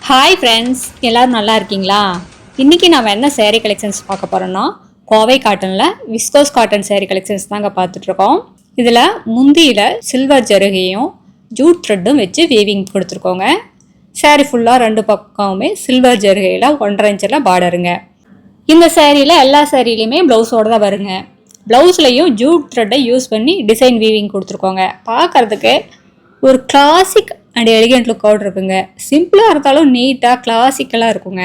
Hi friends, எல்லோரும் நல்லா இருக்கீங்களா? இன்றைக்கி நம்ம என்ன சேரீ கலெக்ஷன்ஸ் பார்க்க போகிறோன்னா, கோவை காட்டனில் விஸ்கோஸ் காட்டன் சேரீ கலெக்ஷன்ஸ் தாங்க பார்த்துட்ருக்கோம். இதில் முந்தியில் சில்வர் ஜருகையும் ஜூட் த்ரெட்டும் வச்சு வீவிங் கொடுத்துருக்கோங்க. சேரீ ஃபுல்லாக ரெண்டு பக்கமுமே சில்வர் ஜருகையில் 1.5 இன்ச்சில் பார்டருங்க. இந்த சேரீயில் எல்லா சேரீலையுமே ப்ளவுஸோடு தான் வருங்க. ப்ளவுஸ்லையும் ஜூட் த்ரெட்டை யூஸ் பண்ணி டிசைன் வீவிங் கொடுத்துருக்கோங்க. பார்க்குறதுக்கு ஒரு கிளாசிக் அண்ட் எலிகென்ட் லுக்கோடு இருக்குங்க. சிம்பிளாக இருந்தாலும் நீட்டாக கிளாசிக்கலாக இருக்குங்க.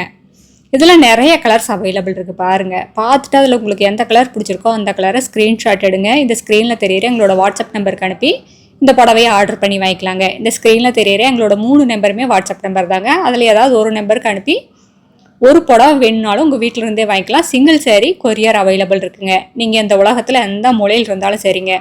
இதில் நிறைய கலர்ஸ் அவைலபிள் இருக்குது. பாருங்கள், பார்த்துட்டு அதில் உங்களுக்கு எந்த கலர் பிடிச்சிருக்கோ அந்த கலரை ஸ்க்ரீன்ஷாட் எடுங்க. இந்த ஸ்க்ரீனில் தெரியுற எங்களோட வாட்ஸ்அப் நம்பருக்கு அனுப்பி இந்த புடவையை ஆர்டர் பண்ணி வாங்கிக்கலாங்க. இந்த ஸ்க்ரீனில் தெரியுற எங்களோட 3 நம்பருமே வாட்ஸ்அப் நம்பர் தாங்க. அதில் ஏதாவது ஒரு நம்பருக்கு அனுப்பி ஒரு புடவை வேணுனாலும் உங்கள் வீட்டில் இருந்தே வாங்கிக்கலாம். சிங்கிள் சேரீ கொரியர் அவைலபிள் இருக்குங்க. நீங்கள் இந்த உலகத்தில் எந்த மூலையில் இருந்தாலும் சரிங்க.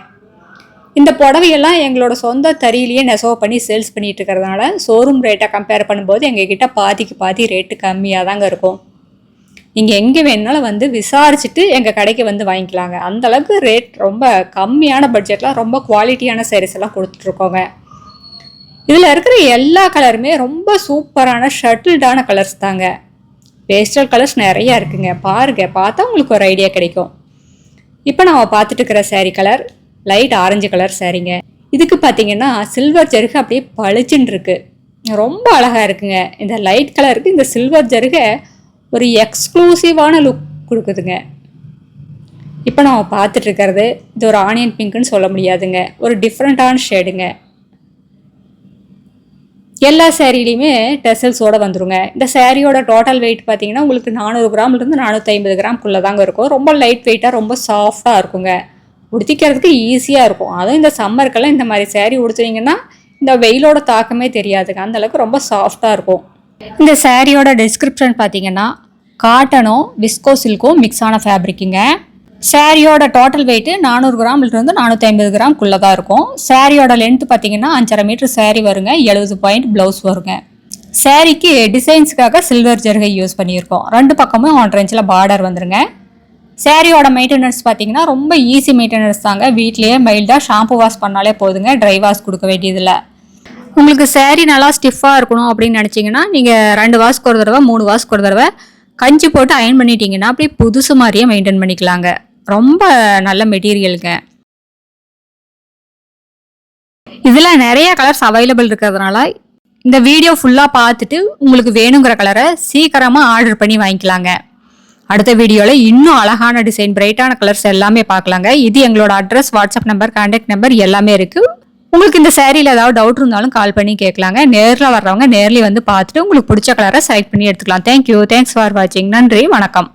இந்த புடவையெல்லாம் எங்களோட சொந்த தறியிலேயே நெசவு பண்ணி சேல்ஸ் பண்ணிட்டு இருக்கிறதுனால ஷோரூம் ரேட்டை கம்பேர் பண்ணும்போது எங்ககிட்ட பாதிக்கு பாதி ரேட்டு கம்மியாக தாங்க இருக்கும். நீங்கள் எங்கே வேணுனாலும் வந்து விசாரிச்சுட்டு எங்கள் கடைக்கு வந்து வாங்கிக்கலாங்க. அந்தளவுக்கு ரேட் ரொம்ப கம்மியான பட்ஜெட்டில் ரொம்ப குவாலிட்டியான சாரீஸ் எல்லாம் கொடுத்துட்ருக்கோங்க. இதில் இருக்கிற எல்லா கலருமே ரொம்ப சூப்பரான ஷட்டில்டான கலர்ஸ் தாங்க. பேஸ்டல் கலர்ஸ் நிறையா இருக்குங்க. பாருங்கள், பார்த்தா உங்களுக்கு ஒரு ஐடியா கிடைக்கும். இப்போ நம்ம பார்த்துட்டு இருக்கிற sari colour light orange colour சாரீங்க. இதுக்கு பார்த்தீங்கன்னா சில்வர் ஜருகை அப்படியே பளிச்சுன்னு இருக்கு. ரொம்ப அழகாக இருக்குங்க. இந்த லைட் கலருக்கு இந்த சில்வர் ஜருகை ஒரு எக்ஸ்க்ளூசிவான லுக் கொடுக்குதுங்க. இப்போ நம்ம பார்த்துட்டு இருக்கிறது இது ஒரு ஆனியன் பிங்க்னு சொல்ல முடியாதுங்க. ஒரு டிஃப்ரெண்ட்டான ஷேடுங்க. எல்லா சேரீலையுமே டெசல்ஸோடு வந்துடுங்க. இந்த சேரீயோட டோட்டல் வெயிட் பார்த்தீங்கன்னா உங்களுக்கு 400 கிராம்லேருந்து 450 கிராம்குள்ளே தாங்க இருக்கும். ரொம்ப லைட் வெயிட்டாக ரொம்ப சாஃப்டாக இருக்குங்க. உடுத்திக்கிறதுக்கு ஈஸியாக இருக்கும். அதுவும் இந்த சம்மருக்கெல்லாம் இந்த மாதிரி சேரீ உடுத்துனீங்கன்னா இந்த வெயிலோட தாக்கமே தெரியாதுங்க. அந்தளவுக்கு ரொம்ப சாஃப்டாக இருக்கும். இந்த சேரீயோட டிஸ்கிரிப்ஷன் பார்த்தீங்கன்னா காட்டனும் விஸ்கோ சில்க்கும் மிக்ஸான ஃபேப்ரிக்குங்க. சேரீயோட டோட்டல் வெயிட்டு 400 கிராம்லேருந்து 450 கிராம்குள்ளே தான் இருக்கும். சேரீயோட லென்த் பார்த்தீங்கன்னா 5.5 மீட்டர் சேரீ வருங்க. 70 பாயிண்ட் ப்ளவுஸ் வருங்க. சேரீக்கு டிசைன்ஸுக்காக சில்வர் ஜருகை யூஸ் பண்ணியிருக்கோம். ரெண்டு பக்கமும் 1.5 இன்ச்சில் பார்டர் வந்துருங்க. சேரீயோட மெயின்டெனன்ஸ் பார்த்தீங்கன்னா ரொம்ப ஈஸி மெயின்டெனன்ஸ் தாங்க. வீட்லேயே மைல்டாக ஷாம்பு வாஷ் பண்ணாலே போதுங்க. ட்ரை வாஷ் கொடுக்க வேண்டியதில்லை. உங்களுக்கு சேரீ நல்லா ஸ்டிஃபாக இருக்கணும் அப்படின்னு நினச்சிங்கன்னா நீங்கள் 2 வாஷ்க்கு ஒரு தடவை 3 வாஷ்க்கு ஒரு தடவை கஞ்சி போட்டு அயன் பண்ணிட்டீங்கன்னா அப்படியே புதுசு மாதிரியே மெயின்டைன் பண்ணிக்கலாங்க. ரொம்ப நல்ல மெட்டீரியலுங்க. இதில் நிறைய கலர்ஸ் அவைலபிள் இருக்கிறதுனால இந்த வீடியோ ஃபுல்லாக பார்த்துட்டு உங்களுக்கு வேணுங்கிற கலரை சீக்கிரமாக ஆர்டர் பண்ணி வாங்கிக்கலாங்க. அடுத்த வீடியோவில் இன்னும் அழகான டிசைன் பிரைட்டான கலர்ஸ் எல்லாமே பார்க்கலாங்க. இது எங்களோட address, WhatsApp number, contact number எல்லாமே இருக்குது. உங்களுக்கு இந்த சேரீயில் ஏதாவது டவுட் இருந்தாலும் கால் பண்ணி கேட்கலாங்க. நேரில் வர்றவங்க நேரில் வந்து பார்த்துட்டு உங்களுக்கு பிடிச்ச கலரை செலக்ட் பண்ணி எடுத்துக்கலாம். தேங்க்யூ. தேங்க்ஸ் ஃபார் வாட்சிங். நன்றி, வணக்கம்.